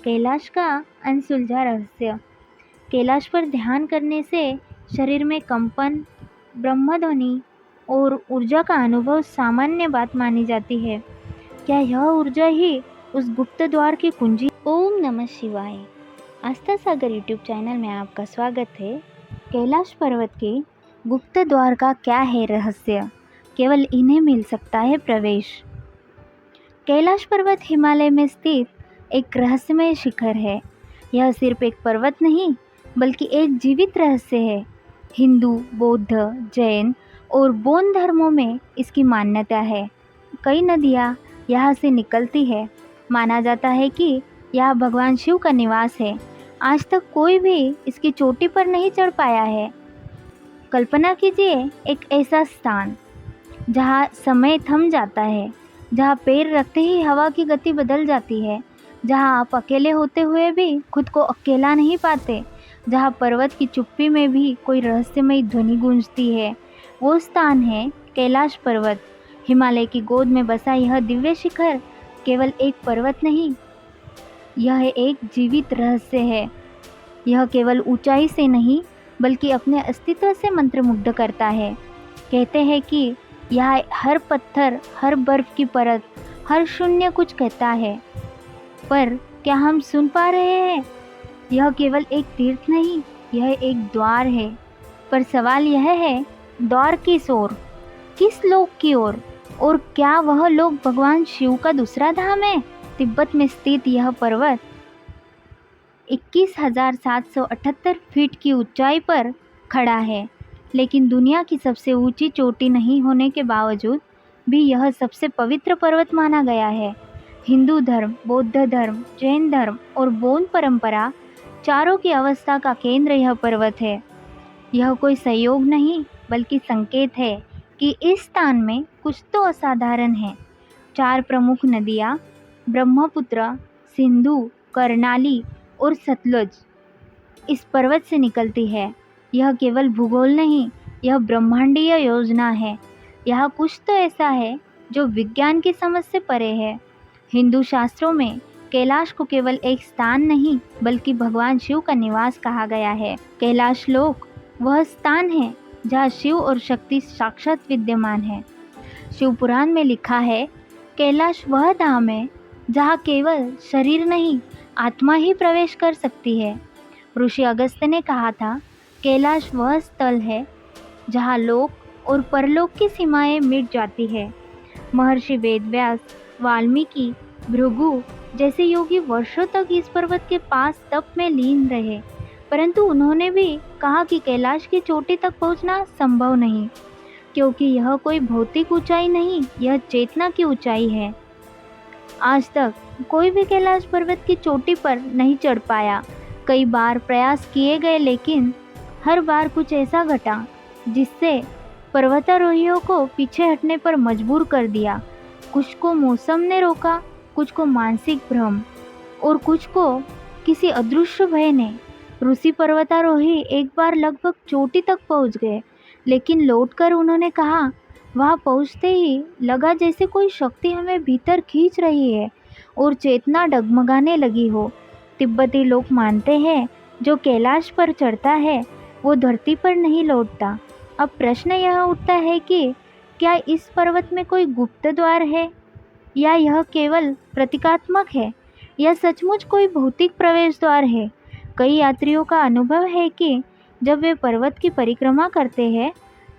कैलाश का अनसुलझा रहस्य। कैलाश पर ध्यान करने से शरीर में कंपन, ब्रह्मध्वनि और ऊर्जा का अनुभव सामान्य बात मानी जाती है। क्या यह ऊर्जा ही उस गुप्त द्वार की कुंजी? ओम नमः शिवाय। आस्था सागर यूट्यूब चैनल में आपका स्वागत है। कैलाश पर्वत के गुप्त द्वार का क्या है रहस्य? केवल इन्हें मिल सकता है प्रवेश। कैलाश पर्वत हिमालय में स्थित एक रहस्यमय शिखर है। यह सिर्फ एक पर्वत नहीं बल्कि एक जीवित रहस्य है। हिंदू, बौद्ध, जैन और बौद्ध धर्मों में इसकी मान्यता है। कई नदियाँ यहाँ से निकलती है। माना जाता है कि यह भगवान शिव का निवास है। आज तक कोई भी इसकी चोटी पर नहीं चढ़ पाया है। कल्पना कीजिए एक ऐसा स्थान जहाँ समय थम जाता है, जहाँ पैर रखते ही हवा की गति बदल जाती है, जहाँ आप अकेले होते हुए भी खुद को अकेला नहीं पाते, जहाँ पर्वत की चुप्पी में भी कोई रहस्यमयी ध्वनि गूंजती है। वो स्थान है कैलाश पर्वत। हिमालय की गोद में बसा यह दिव्य शिखर केवल एक पर्वत नहीं, यह एक जीवित रहस्य है। यह केवल ऊंचाई से नहीं बल्कि अपने अस्तित्व से मंत्रमुग्ध करता है। कहते हैं कि यह हर पत्थर, हर बर्फ की परत, हर शून्य कुछ कहता है। पर क्या हम सुन पा रहे हैं? यह केवल एक तीर्थ नहीं, यह एक द्वार है। पर सवाल यह है, द्वार किस ओर, किस लोक की ओर? और क्या वह लोक भगवान शिव का दूसरा धाम है? तिब्बत में स्थित यह पर्वत 21,778 फीट की ऊंचाई पर खड़ा है, लेकिन दुनिया की सबसे ऊंची चोटी नहीं होने के बावजूद भी यह सबसे पवित्र पर्वत माना गया है। हिंदू धर्म, बौद्ध धर्म, जैन धर्म और बौद्ध परंपरा चारों की अवस्था का केंद्र यह पर्वत है। यह कोई संयोग नहीं बल्कि संकेत है कि इस स्थान में कुछ तो असाधारण है। 4 प्रमुख नदियाँ ब्रह्मपुत्र, सिंधु, कर्णाली और सतलुज इस पर्वत से निकलती है। यह केवल भूगोल नहीं, यह ब्रह्मांडीय योजना है। यह कुछ तो ऐसा है जो विज्ञान की समझ से परे है। हिंदू शास्त्रों में कैलाश को केवल एक स्थान नहीं बल्कि भगवान शिव का निवास कहा गया है। कैलाश लोक वह स्थान है जहाँ शिव और शक्ति साक्षात विद्यमान है। शिव पुराण में लिखा है, कैलाश वह धाम है जहाँ केवल शरीर नहीं, आत्मा ही प्रवेश कर सकती है। ऋषि अगस्त्य ने कहा था, कैलाश वह स्थल है जहाँ लोक और परलोक की सीमाएं मिट जाती है। महर्षि वेदव्यास, वाल्मीकि, भृगु जैसे योगी वर्षों तक इस पर्वत के पास तप में लीन रहे, परंतु उन्होंने भी कहा कि कैलाश की चोटी तक पहुंचना संभव नहीं, क्योंकि यह कोई भौतिक ऊंचाई नहीं, यह चेतना की ऊंचाई है। आज तक कोई भी कैलाश पर्वत की चोटी पर नहीं चढ़ पाया। कई बार प्रयास किए गए, लेकिन हर बार कुछ ऐसा घटा जिससे पर्वतारोहियों को पीछे हटने पर मजबूर कर दिया। कुछ को मौसम ने रोका, कुछ को मानसिक भ्रम और कुछ को किसी अदृश्य भय ने। रूसी पर्वतारोही एक बार लगभग चोटी तक पहुंच गए, लेकिन लौटकर उन्होंने कहा, वहां पहुंचते ही लगा जैसे कोई शक्ति हमें भीतर खींच रही है और चेतना डगमगाने लगी हो। तिब्बती लोग मानते हैं, जो कैलाश पर चढ़ता है वो धरती पर नहीं लौटता। अब प्रश्न यह उठता है कि क्या इस पर्वत में कोई गुप्त द्वार है, या यह केवल प्रतीकात्मक है, या सचमुच कोई भौतिक प्रवेश द्वार है? कई यात्रियों का अनुभव है कि जब वे पर्वत की परिक्रमा करते हैं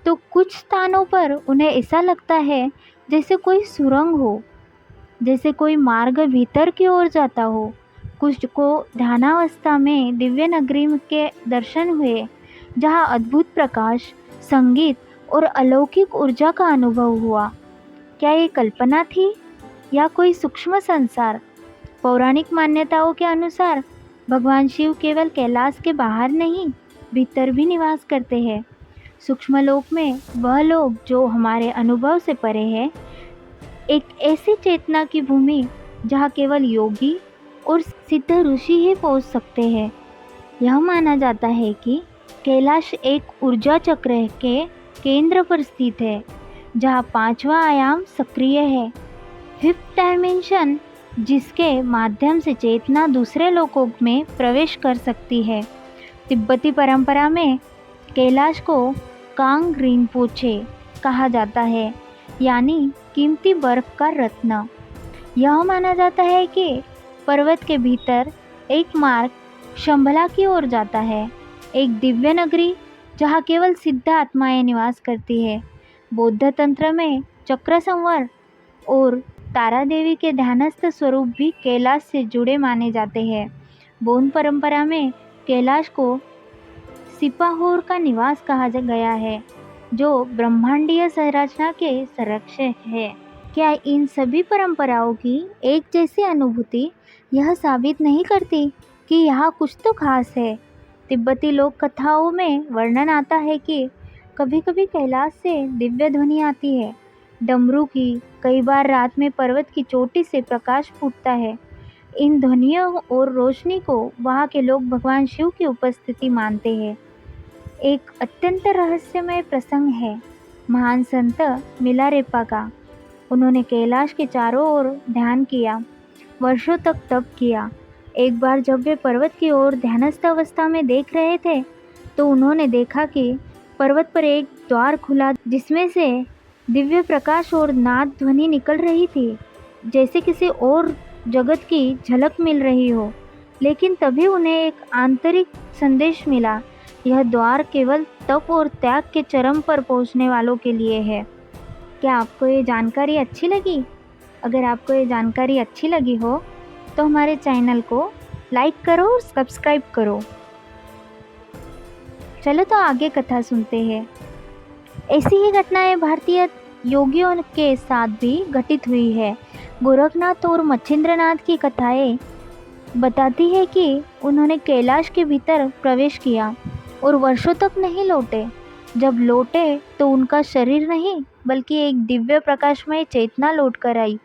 तो कुछ स्थानों पर उन्हें ऐसा लगता है जैसे कोई सुरंग हो, जैसे कोई मार्ग भीतर की ओर जाता हो। कुछ को ध्यानावस्था में दिव्य नगरी के दर्शन हुए, जहाँ अद्भुत प्रकाश, संगीत और अलौकिक ऊर्जा का अनुभव हुआ। क्या ये कल्पना थी या कोई सूक्ष्म संसार? पौराणिक मान्यताओं के अनुसार भगवान शिव केवल कैलाश के बाहर नहीं, भीतर भी निवास करते हैं। सूक्ष्म लोक में वह लोग जो हमारे अनुभव से परे है, एक ऐसी चेतना की भूमि जहाँ केवल योगी और सिद्ध ऋषि ही पहुँच सकते हैं। यह माना जाता है कि कैलाश एक ऊर्जा चक्र के केंद्र पर स्थित है, जहाँ 5वां आयाम सक्रिय है। 5th डायमेंशन जिसके माध्यम से चेतना दूसरे लोकों में प्रवेश कर सकती है। तिब्बती परंपरा में कैलाश को कांग रिनपोचे कहा जाता है, यानी कीमती बर्फ का रत्न। यह माना जाता है कि पर्वत के भीतर एक मार्ग शंभला की ओर जाता है, एक दिव्य नगरी जहाँ केवल सिद्ध आत्माएं निवास करती है। बौद्ध तंत्र में चक्र संवर और तारा देवी के ध्यानस्थ स्वरूप भी कैलाश से जुड़े माने जाते हैं। बौद्ध परंपरा में कैलाश को सिपाहोर का निवास कहा गया है, जो ब्रह्मांडीय संरचना के संरक्षक है। क्या इन सभी परंपराओं की एक जैसी अनुभूति यह साबित नहीं करती कि यहाँ कुछ तो खास है? तिब्बती लोक कथाओं में वर्णन आता है कि कभी कभी कैलाश से दिव्य ध्वनि आती है, डमरू की। कई बार रात में पर्वत की चोटी से प्रकाश फूटता है। इन ध्वनियों और रोशनी को वहाँ के लोग भगवान शिव की उपस्थिति मानते हैं। एक अत्यंत रहस्यमय प्रसंग है महान संत मिलारेप्पा का। उन्होंने कैलाश के चारों ओर ध्यान किया, वर्षों तक तप किया। एक बार जब वे पर्वत की ओर ध्यानस्थ अवस्था में देख रहे थे, तो उन्होंने देखा कि पर्वत पर एक द्वार खुला, जिसमें से दिव्य प्रकाश और नाद ध्वनि निकल रही थी, जैसे किसी और जगत की झलक मिल रही हो। लेकिन तभी उन्हें एक आंतरिक संदेश मिला, यह द्वार केवल तप और त्याग के चरम पर पहुंचने वालों के लिए है। क्या आपको ये जानकारी अच्छी लगी? अगर आपको ये जानकारी अच्छी लगी हो तो हमारे चैनल को लाइक करो और सब्सक्राइब करो। चलो तो आगे कथा सुनते हैं। ऐसी ही घटनाएं भारतीय योगियों के साथ भी घटित हुई है। गोरखनाथ और मच्छिंद्रनाथ की कथाएं बताती है कि उन्होंने कैलाश के भीतर प्रवेश किया और वर्षों तक नहीं लौटे। जब लौटे तो उनका शरीर नहीं बल्कि एक दिव्य प्रकाशमय चेतना लौट कर आई।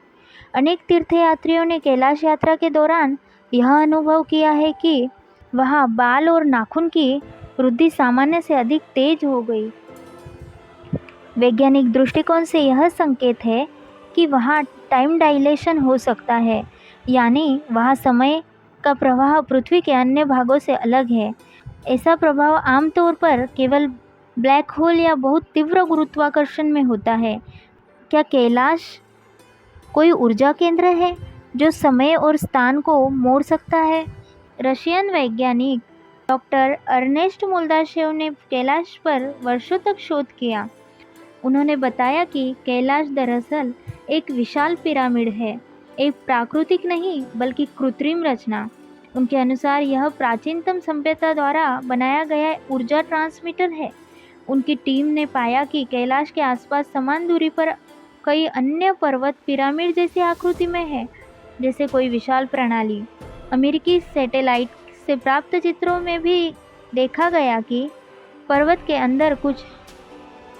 अनेक तीर्थयात्रियों ने कैलाश यात्रा के दौरान यह अनुभव किया है कि वहाँ बाल और नाखून की वृद्धि सामान्य से अधिक तेज हो गई। वैज्ञानिक दृष्टिकोण से यह संकेत है कि वहाँ टाइम डायलेशन हो सकता है, यानी वहाँ समय का प्रवाह पृथ्वी के अन्य भागों से अलग है। ऐसा प्रभाव आमतौर पर केवल ब्लैक होल या बहुत तीव्र गुरुत्वाकर्षण में होता है। क्या कैलाश कोई ऊर्जा केंद्र है जो समय और स्थान को मोड़ सकता है? रशियन वैज्ञानिक डॉक्टर अर्नेस्ट मोल्दाशेव ने कैलाश पर वर्षों तक शोध किया। उन्होंने बताया कि कैलाश दरअसल एक विशाल पिरामिड है, एक प्राकृतिक नहीं बल्कि कृत्रिम रचना। उनके अनुसार यह प्राचीनतम सभ्यता द्वारा बनाया गया ऊर्जा ट्रांसमीटर है। उनकी टीम ने पाया कि कैलाश के आसपास समान दूरी पर कई अन्य पर्वत पिरामिड जैसी आकृति में है, जैसे कोई विशाल प्रणाली। अमेरिकी सैटेलाइट से प्राप्त चित्रों में भी देखा गया कि पर्वत के अंदर कुछ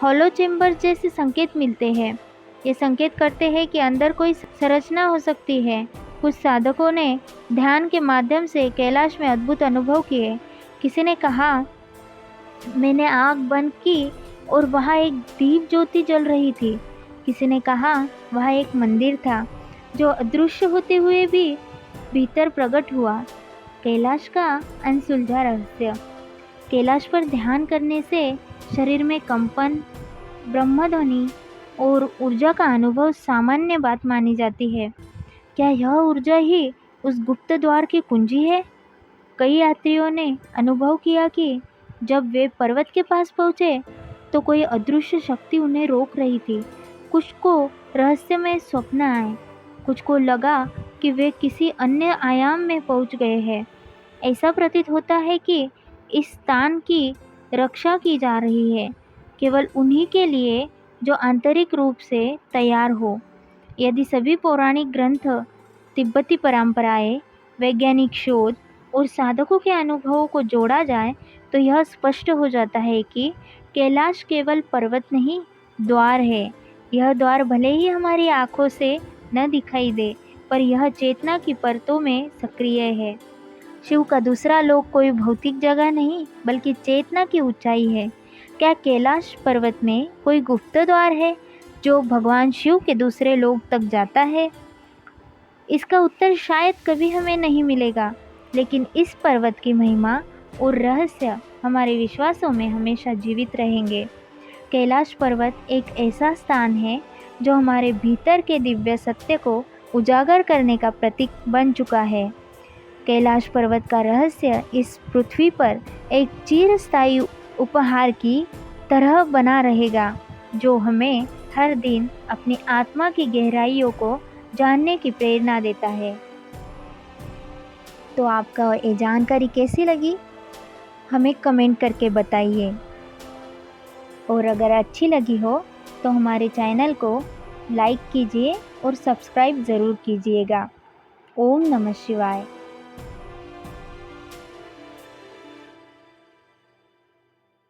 हॉलो चेम्बर जैसे संकेत मिलते हैं। ये संकेत करते हैं कि अंदर कोई संरचना हो सकती है। कुछ साधकों ने ध्यान के माध्यम से कैलाश में अद्भुत अनुभव किए। किसी ने कहा, मैंने आँख बंद की और वहाँ एक दीप ज्योति जल रही थी। किसी ने कहा वहाँ एक मंदिर था जो अदृश्य होते हुए भी भीतर प्रकट हुआ। कैलाश का अनसुलझा रहस्य। कैलाश पर ध्यान करने से शरीर में कंपन, ब्रह्मध्वनि और ऊर्जा का अनुभव सामान्य बात मानी जाती है। क्या यह ऊर्जा ही उस गुप्त द्वार की कुंजी है? कई यात्रियों ने अनुभव किया कि जब वे पर्वत के पास पहुँचे तो कोई अदृश्य शक्ति उन्हें रोक रही थी। कुछ को रहस्यमय स्वप्न आए, कुछ को लगा कि वे किसी अन्य आयाम में पहुँच गए हैं। ऐसा प्रतीत होता है कि इस स्थान की रक्षा की जा रही है, केवल उन्हीं के लिए जो आंतरिक रूप से तैयार हो। यदि सभी पौराणिक ग्रंथ, तिब्बती परंपराएं, वैज्ञानिक शोध और साधकों के अनुभवों को जोड़ा जाए तो यह स्पष्ट हो जाता है कि कैलाश केवल पर्वत नहीं, द्वार है। यह द्वार भले ही हमारी आँखों से न दिखाई दे, पर यह चेतना की परतों में सक्रिय है। शिव का दूसरा लोक कोई भौतिक जगह नहीं बल्कि चेतना की ऊंचाई है। क्या कैलाश पर्वत में कोई गुप्त द्वार है जो भगवान शिव के दूसरे लोक तक जाता है? इसका उत्तर शायद कभी हमें नहीं मिलेगा, लेकिन इस पर्वत की महिमा और रहस्य हमारे विश्वासों में हमेशा जीवित रहेंगे। कैलाश पर्वत एक ऐसा स्थान है जो हमारे भीतर के दिव्य सत्य को उजागर करने का प्रतीक बन चुका है। कैलाश पर्वत का रहस्य इस पृथ्वी पर एक चिरस्थायी उपहार की तरह बना रहेगा, जो हमें हर दिन अपनी आत्मा की गहराइयों को जानने की प्रेरणा देता है। तो आपका ये जानकारी कैसी लगी, हमें कमेंट करके बताइए। और अगर अच्छी लगी हो तो हमारे चैनल को लाइक कीजिए और सब्सक्राइब ज़रूर कीजिएगा। ओम नमः शिवाय।